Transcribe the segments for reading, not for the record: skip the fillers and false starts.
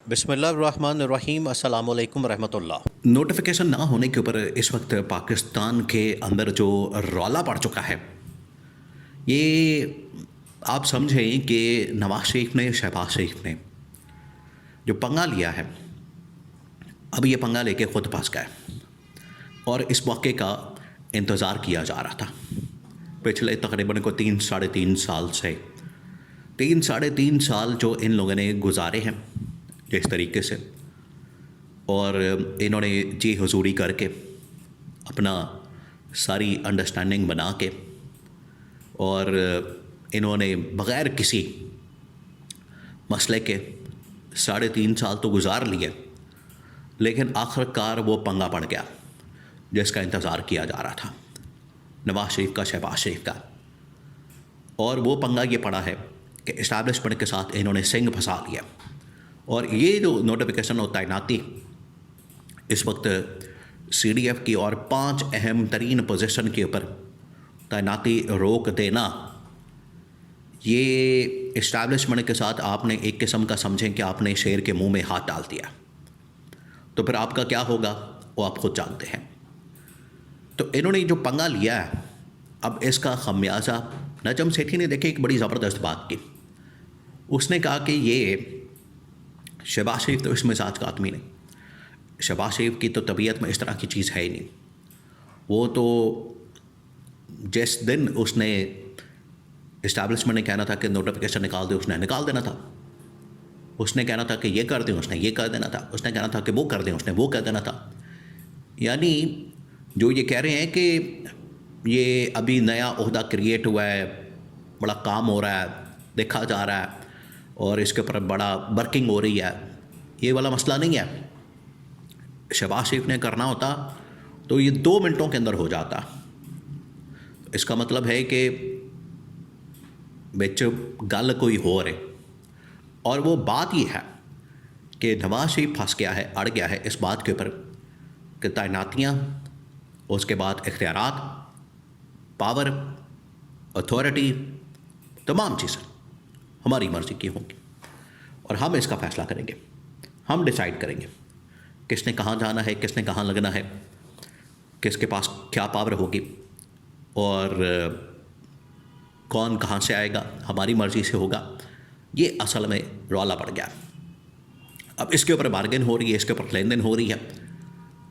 बिस्मिल्लाहिर्रहमानिर्रहीम अस्सलामु अलैकुम रहमतुल्लाह। नोटिफिकेशन ना होने के ऊपर इस वक्त पाकिस्तान के अंदर जो रौला पड़ चुका है, ये आप समझें कि नवाज शरीफ ने, शहबाज शरीफ ने जो पंगा लिया है, अब ये पंगा लेके खुद फंस गए और इस मौके का इंतज़ार किया जा रहा था पिछले तकरीबन को 3 साढ़े 3 साल से। 3 साढ़े 3 साल जो इन लोगों ने गुजारे हैं जिस तरीके से, और इन्होंने जी हुजूरी करके अपना सारी अंडरस्टैंडिंग बना के, और इन्होंने बग़ैर किसी मसले के 3.5 साल तो गुजार लिए, लेकिन आखिरकार वो पंगा पड़ गया जिसका इंतज़ार किया जा रहा था, नवाज शरीफ का, शहबाज शरीफ का। और वो पंगा ये पड़ा है कि इस्टेब्लिशमेंट के साथ इन्होंने सिंग फंसा लिया। और ये जो नोटिफिकेशन और तैनाती इस वक्त CDF की और 5 अहम तरीन पोजीशन के ऊपर तैनाती रोक देना, ये इस्टेब्लिशमेंट के साथ आपने एक किस्म का समझें कि आपने शेर के मुंह में हाथ डाल दिया, तो फिर आपका क्या होगा वो आप खुद जानते हैं। तो इन्होंने जो पंगा लिया है, अब इसका खमियाजा नजम सेठी ने देखिए एक बड़ी ज़बरदस्त बात की। उसने कहा कि ये शहबाज शरीफ तो इस मिजाज का आदमी नहीं, शहबाज शरीफ की तो तबीयत में इस तरह की चीज़ है ही नहीं। वो तो जिस दिन उसने इस्टेब्लिशमेंट ने कहना था कि नोटिफिकेशन निकाल दे, उसने निकाल देना था। उसने कहना था कि ये कर दें, उसने ये कर देना था। उसने कहना था कि वो कर दें, उसने वो कर देना था। यानी जो ये कह रहे हैं कि ये अभी नया ओहदा क्रिएट हुआ है, बड़ा काम हो रहा है, देखा जा रहा है और इसके ऊपर बड़ा वर्किंग हो रही है, ये वाला मसला नहीं है। शहबाज शरीफ ने करना होता तो ये 2 मिनटों के अंदर हो जाता। इसका मतलब है कि बिच गल कोई हो रहे, और वो बात ये है कि नवाज शरीफ फंस गया है, अड़ गया है इस बात के ऊपर कि तैनातियाँ, उसके बाद इख्तियारात, पावर, अथॉरिटी, तमाम चीज़ें हमारी मर्ज़ी की होंगी और हम इसका फ़ैसला करेंगे। हम डिसाइड करेंगे किसने कहाँ जाना है, किसने कहाँ लगना है, किसके पास क्या पावर होगी और कौन कहाँ से आएगा, हमारी मर्ज़ी से होगा। ये असल में रौला पड़ गया। अब इसके ऊपर बार्गेन हो रही है, इसके ऊपर लेन देन हो रही है,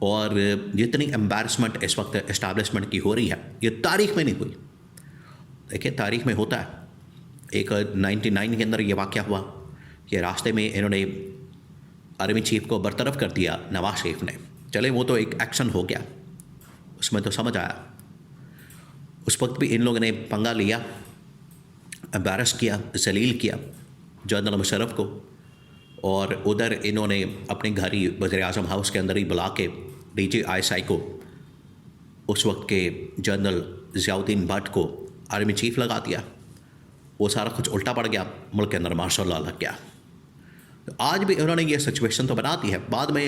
और जितनी एम्बैरसमेंट इस वक्त इस्टेब्लिशमेंट की हो रही है, ये तारीख़ में नहीं हुई। देखिए, तारीख़ में होता है, एक 99 के अंदर ये वाक़या हुआ कि रास्ते में इन्होंने आर्मी चीफ को बरतरफ कर दिया नवाज शरीफ ने। चले, वो तो एक एक्शन हो गया, उसमें तो समझ आया। उस वक्त भी इन लोगों ने पंगा लिया, एम्बैरस किया, जलील किया जनरल मुशर्रफ को, और उधर इन्होंने अपने घर ही वज़ीर-ए-आज़म हाउस के अंदर ही बुला के DGI को, उस वक्त के जनरल ज़ियाउद्दीन भट्ट को आर्मी चीफ लगा दिया। वो सारा कुछ उल्टा पड़ गया, मुल्क के अंदर मार्शल लॉ लग गया। तो आज भी उन्होंने ये सिचुएशन तो बना दी है। बाद में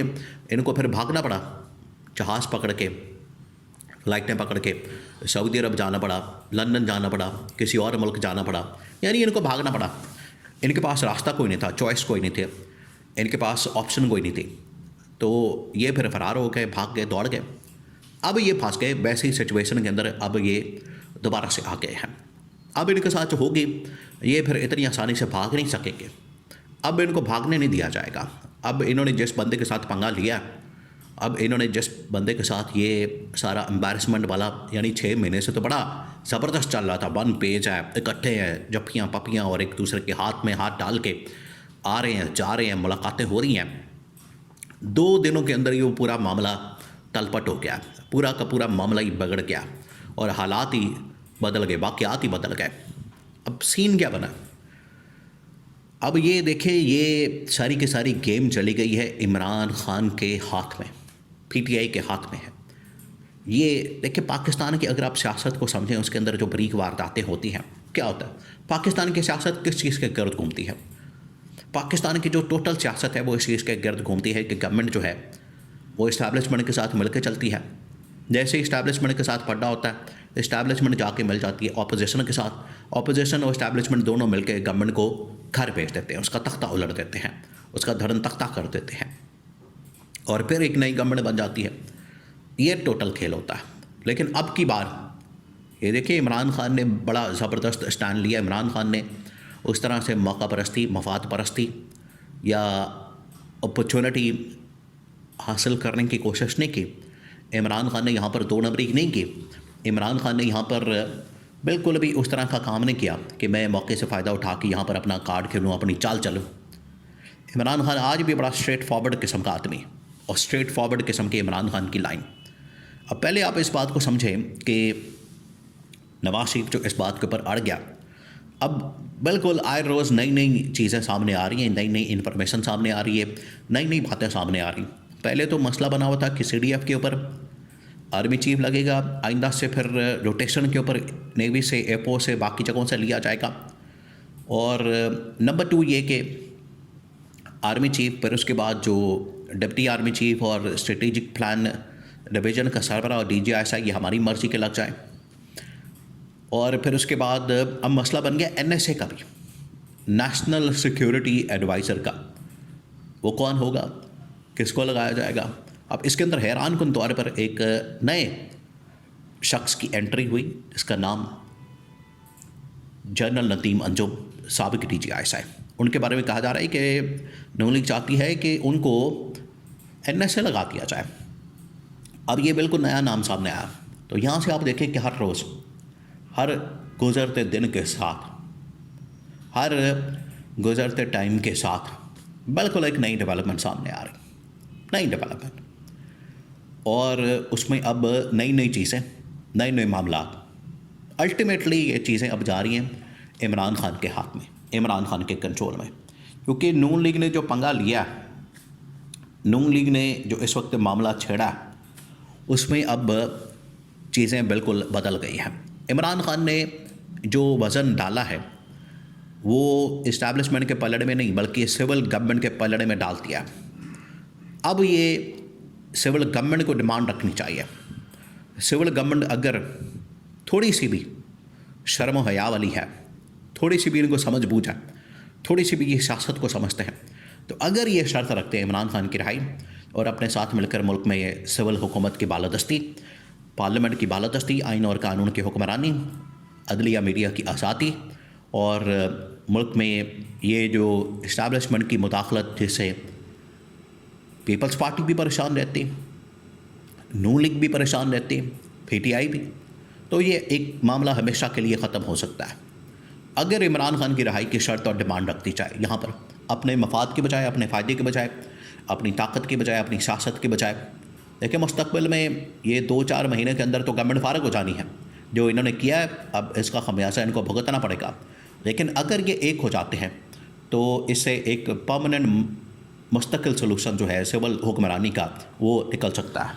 इनको फिर भागना पड़ा, जहाज़ पकड़ के, फ़्लाइटें पकड़ के सऊदी अरब जाना पड़ा, लंदन जाना पड़ा, किसी और मुल्क जाना पड़ा। यानी इनको भागना पड़ा। इनके पास रास्ता कोई नहीं था, चॉइस कोई नहीं थे, इनके पास ऑप्शन कोई नहीं थी। तो ये फिर फरार हो गए, भाग गए, दौड़ गए। अब ये फंस गए वैसे ही सिचुएशन के अंदर। अब ये दोबारा से आ गए हैं। अब इनके साथ जो होगी, ये फिर इतनी आसानी से भाग नहीं सकेंगे। अब इनको भागने नहीं दिया जाएगा। अब इन्होंने जिस बंदे के साथ पंगा लिया, अब इन्होंने जिस बंदे के साथ ये सारा एम्बैरसमेंट वाला, यानी 6 महीने से तो बड़ा ज़बरदस्त चल रहा था, 1 पेज है, इकट्ठे हैं, जप्पियाँ पपियाँ, और एक दूसरे के हाथ में हाथ डाल के आ रहे हैं, जा रहे हैं, मुलाकातें हो रही हैं। 2 दिनों के अंदर ये पूरा मामला तलपट हो गया, पूरा का पूरा मामला ही बिगड़ गया और हालात ही बदल गए, वाक़यात ही बदल गए। अब सीन क्या बना? अब ये देखें, ये सारी की सारी गेम चली गई है इमरान खान के हाथ में, PTI के हाथ में है। ये देखिए, पाकिस्तान की अगर आप सियासत को समझें, उसके अंदर जो बरीक वारदातें होती हैं, क्या होता है? पाकिस्तान की सियासत किस चीज़ के गर्द घूमती है? पाकिस्तान की जो टोटल सियासत है वो इस चीज़ के गर्द घूमती है कि गवर्नमेंट जो है वो इस्टेब्लिशमेंट के साथ मिलकर चलती है। जैसे इस्टेब्लिशमेंट के साथ पड्डा होता है, इस्टेब्लिशमेंट जाके मिल जाती है ऑपोजिशन के साथ। ऑपोजिशन और इस्टेब्लिशमेंट दोनों मिलकर गवर्नमेंट को घर भेज देते हैं, उसका तख्ता उलट देते हैं उसका धर्म तख्ता कर देते हैं और फिर एक नई गवर्नमेंट बन जाती है। ये टोटल खेल होता है। लेकिन अब की बार ये देखिए, इमरान खान ने बड़ा ज़बरदस्त स्टैंड लिया। इमरान खान ने उस तरह से मौका परस्ती, मफाद परस्ती या अपॉर्चुनिटी हासिल करने की कोशिश नहीं की। इमरान खान ने यहाँ पर दो नंबरी नहीं की। इमरान खान ने यहाँ पर बिल्कुल भी उस तरह का काम नहीं किया कि मैं मौके से फ़ायदा उठा के यहाँ पर अपना कार्ड खेलूँ, अपनी चाल चलूँ। इमरान खान आज भी बड़ा स्ट्रेट फॉरवर्ड किस्म का आदमी और स्ट्रेट फॉरवर्ड किस्म के इमरान खान की लाइन। अब पहले आप इस बात को समझें कि नवाज शरीफ जो इस बात के ऊपर अड़ गया, अब बिल्कुल आए रोज़ नई नई चीज़ें सामने आ रही हैं, नई नई इन्फॉर्मेशन सामने आ रही है, नई नई बातें सामने आ रही। पहले तो मसला बना हुआ था कि CDF के ऊपर आर्मी चीफ लगेगा, आइंदा से फिर रोटेशन के ऊपर नेवी से, एयरफोर्स से, बाकी जगहों से लिया जाएगा। और नंबर 2 ये कि आर्मी चीफ, फिर उसके बाद जो डिप्टी आर्मी चीफ और स्ट्रेटेजिक प्लान डिवीज़न का सरबरा और DGISI ये हमारी मर्ज़ी के लग जाए। और फिर उसके बाद अब मसला बन गया NSA का भी, नेशनल सिक्योरिटी एडवाइज़र का। वो कौन होगा, किसको लगाया जाएगा? अब इसके अंदर हैरान कुन तौर पर एक नए शख्स की एंट्री हुई जिसका नाम जनरल नदीम अंजुम, साबिक DGISI। उनके बारे में कहा जा रहा है कि नून लीग चाहती है कि उनको NSA लगा दिया जाए। अब ये बिल्कुल नया नाम सामने आया। तो यहाँ से आप देखें कि हर रोज़, हर गुज़रते दिन के साथ, हर गुज़रते टाइम के साथ बिल्कुल एक नई डेवलपमेंट सामने आ रही, नई डेवलपमेंट। और उसमें अब नई नई चीज़ें, नए नए मामला। अल्टीमेटली ये चीज़ें अब जा रही हैं इमरान खान के हाथ में, इमरान खान के कंट्रोल में। क्योंकि नून लीग ने जो पंगा लिया, नून लीग ने जो इस वक्त मामला छेड़ा, उसमें अब चीज़ें बिल्कुल बदल गई हैं। इमरान खान ने जो वज़न डाला है वो इस्टेब्लिशमेंट के पलड़े में नहीं बल्कि सिविल गवर्नमेंट के पलड़े में डाल दिया। अब ये सिविल गवर्नमेंट को डिमांड रखनी चाहिए। सिविल गवर्नमेंट अगर थोड़ी सी भी शर्म व हया वाली है, थोड़ी सी भी इनको समझ बूझ है, थोड़ी सी भी ये सियासत को समझते हैं, तो अगर ये शर्त रखते हैं इमरान खान की रिहाई और अपने साथ मिलकर मुल्क में ये सिविल हुकूमत की बालादस्ती, पार्लियामेंट की बालादस्ती, आइन और कानून की हुक्मरानी, अदलिया मीडिया की आज़ादी और मुल्क में ये जो इस्टेब्लिशमेंट की मुदाखलत जिससे पीपल्स पार्टी भी परेशान रहती, नून लीग भी परेशान रहती, PTI भी, तो ये एक मामला हमेशा के लिए ख़त्म हो सकता है। अगर इमरान खान की रिहाई की शर्त और डिमांड रखती जाए यहाँ पर, अपने मफाद के बजाय, अपने फ़ायदे के बजाय, अपनी ताकत के बजाय, अपनी सियासत के बजाय। देखिए मुस्तक़बिल में ये 2-4 महीने के अंदर तो गवर्नमेंट फारग हो जानी है। जो इन्होंने किया है अब इसका खमियाजा इनको भुगतना पड़ेगा। लेकिन अगर ये एक हो जाते हैं तो इससे एक परमानेंट मुस्तकिल सलूशन जो है सिविल हुक्मरानी का वो निकल सकता है।